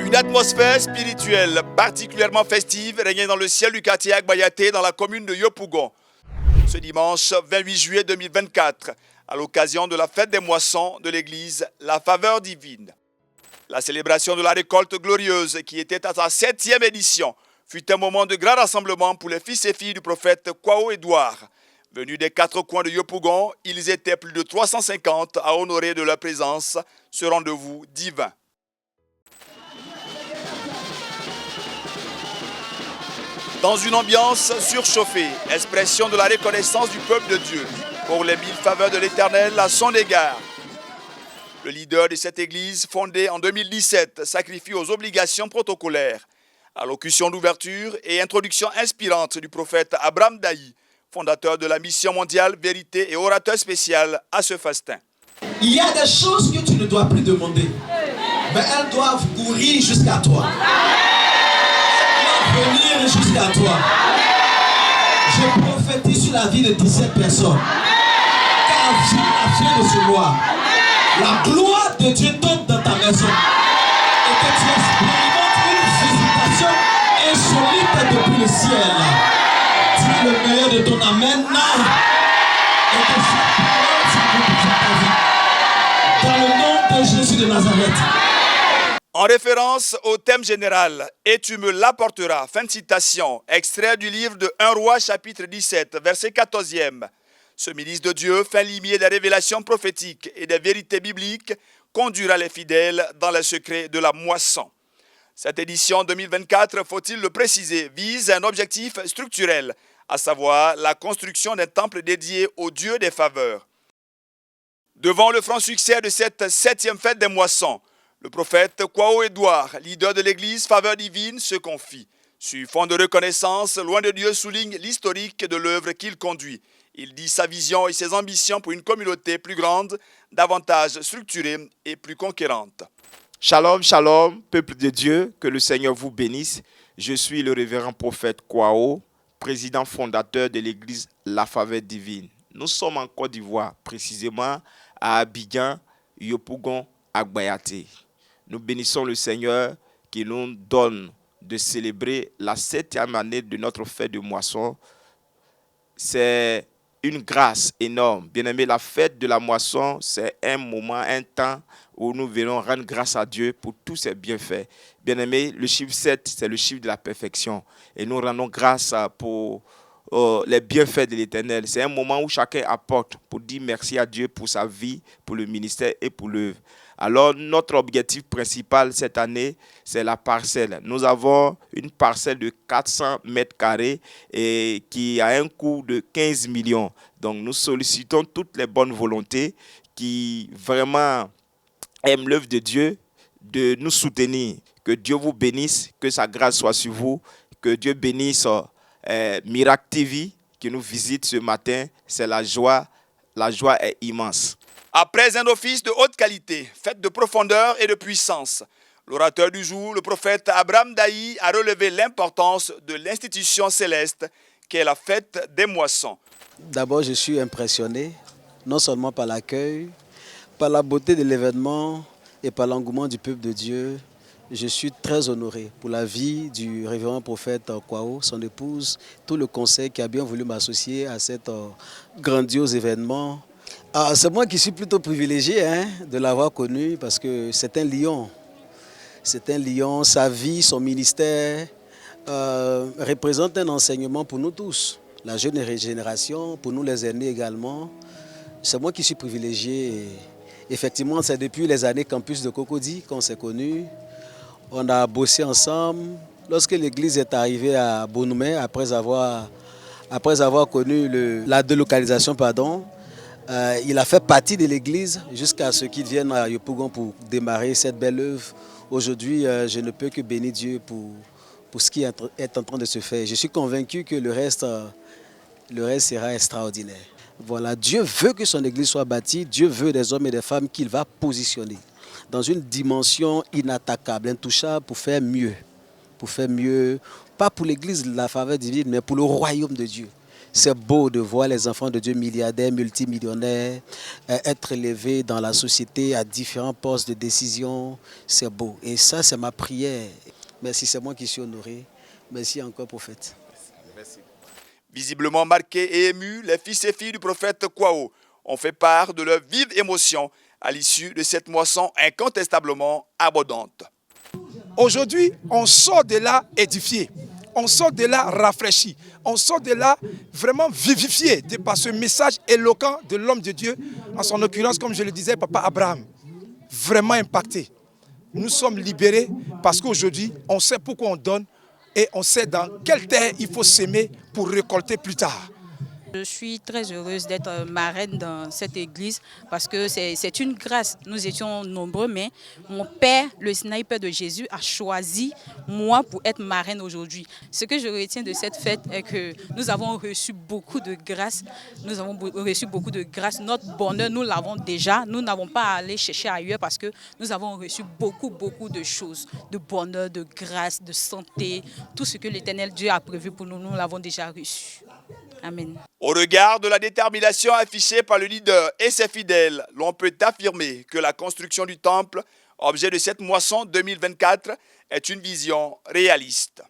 Une atmosphère spirituelle particulièrement festive régnait dans le ciel du quartier Agbayaté dans la commune de Yopougon. Ce dimanche 28 juillet 2024, à l'occasion de la fête des moissons de l'église La Faveur Divine. La célébration de la récolte glorieuse qui était à sa 7e édition fut un moment de grand rassemblement pour les fils et filles du prophète Kwao Edouard. Venus des 4 coins de Yopougon, ils étaient plus de 350 à honorer de leur présence ce rendez-vous divin. Dans une ambiance surchauffée, expression de la reconnaissance du peuple de Dieu pour les 1000 faveurs de l'Éternel à son égard. Le leader de cette église, fondée en 2017, sacrifie aux obligations protocolaires. Allocution d'ouverture et introduction inspirante du prophète Abraham Dahi, fondateur de la mission mondiale Vérité et orateur spécial à ce festin. Il y a des choses que tu ne dois plus demander, mais elles doivent courir jusqu'à toi. Venir jusqu'à toi. Je prophétise sur la vie de 17 personnes. Car vient de se voir. La gloire de Dieu tombe dans ta maison. Et que tu expérimentes une visitation insolite depuis le ciel. Dis le meilleur de ton amen. Et que cette parole s'accomplisse dans ta vie. Dans le nom de Jésus de Nazareth. En référence au thème général « Et tu me l'apporteras », fin de citation, extrait du livre de 1 Roi chapitre 17, verset 14e. Ce ministre de Dieu, fin limier des révélations prophétiques et des vérités bibliques, conduira les fidèles dans les secrets de la moisson. Cette édition 2024, faut-il le préciser, vise un objectif structurel, à savoir la construction d'un temple dédié au Dieu des faveurs. Devant le franc succès de cette 7e fête des moissons, le prophète Kwao Edouard, leader de l'église Faveur Divine, se confie. Sur fond de reconnaissance, Loin de Dieu souligne l'historique de l'œuvre qu'il conduit. Il dit sa vision et ses ambitions pour une communauté plus grande, davantage structurée et plus conquérante. Shalom, shalom, peuple de Dieu, que le Seigneur vous bénisse. Je suis le révérend prophète Kwao, président fondateur de l'église La Faveur Divine. Nous sommes en Côte d'Ivoire, précisément à Abidjan, Yopougon, Agbayaté. Nous bénissons le Seigneur qui nous donne de célébrer la 7e année de notre fête de moisson. C'est une grâce énorme. Bien-aimé, la fête de la moisson, c'est un moment, un temps où nous venons rendre grâce à Dieu pour tous ses bienfaits. Bien-aimé, le chiffre 7, c'est le chiffre de la perfection. Et nous rendons grâce pour les bienfaits de l'Éternel. C'est un moment où chacun apporte pour dire merci à Dieu pour sa vie, pour le ministère et pour l'œuvre. Alors, notre objectif principal cette année, c'est la parcelle. Nous avons une parcelle de 400 mètres carrés et qui a un coût de 15 millions. Donc, nous sollicitons toutes les bonnes volontés qui vraiment aiment l'œuvre de Dieu de nous soutenir. Que Dieu vous bénisse, que sa grâce soit sur vous, que Dieu bénisse Miracle TV qui nous visite ce matin. C'est la joie est immense. Après un office de haute qualité, fait de profondeur et de puissance, l'orateur du jour, le prophète Abraham Dahi, a relevé l'importance de l'institution céleste qu'est la fête des moissons. D'abord, je suis impressionné, non seulement par l'accueil, par la beauté de l'événement et par l'engouement du peuple de Dieu. Je suis très honoré pour la vie du révérend prophète Kwao, son épouse, tout le conseil qui a bien voulu m'associer à cet grandiose événement. C'est moi qui suis plutôt privilégié de l'avoir connu parce que c'est un lion. C'est un lion, sa vie, son ministère représente un enseignement pour nous tous. La jeune génération, pour nous les aînés également. C'est moi qui suis privilégié. Effectivement, c'est depuis les années Campus de Cocody qu'on s'est connus. On a bossé ensemble. Lorsque l'église est arrivée à Bonoumé, après avoir connu la délocalisation, il a fait partie de l'église jusqu'à ce qu'il vienne à Yopougon pour démarrer cette belle œuvre. Aujourd'hui, je ne peux que bénir Dieu pour ce qui est en train de se faire. Je suis convaincu que le reste sera extraordinaire. Voilà, Dieu veut que son église soit bâtie, Dieu veut des hommes et des femmes qu'il va positionner dans une dimension inattaquable, intouchable pour faire mieux. Pour faire mieux, pas pour l'église de la faveur divine, mais pour le royaume de Dieu. C'est beau de voir les enfants de Dieu milliardaires, multimillionnaires, être élevés dans la société à différents postes de décision. C'est beau. Et ça, c'est ma prière. Merci, c'est moi qui suis honoré. Merci encore, prophète. Merci. Visiblement marqués et émus, les fils et filles du prophète Kwao ont fait part de leur vive émotion à l'issue de cette moisson incontestablement abondante. Aujourd'hui, on sort de là édifié, on sort de là rafraîchi, on sort de là vraiment vivifié par ce message éloquent de l'homme de Dieu, en son occurrence, comme je le disais, Papa Abraham, vraiment impacté. Nous sommes libérés parce qu'aujourd'hui, on sait pourquoi on donne et on sait dans quelle terre il faut s'aimer pour récolter plus tard. Je suis très heureuse d'être marraine dans cette église parce que c'est une grâce. Nous étions nombreux, mais mon père, le sniper de Jésus, a choisi moi pour être marraine aujourd'hui. Ce que je retiens de cette fête est que nous avons reçu beaucoup de grâce. Nous avons reçu beaucoup de grâce. Notre bonheur, nous l'avons déjà. Nous n'avons pas à aller chercher ailleurs parce que nous avons reçu beaucoup de choses. De bonheur, de grâce, de santé. Tout ce que l'Éternel Dieu a prévu pour nous, nous l'avons déjà reçu. Amen. Au regard de la détermination affichée par le leader et ses fidèles, l'on peut affirmer que la construction du temple, objet de cette moisson 2024, est une vision réaliste.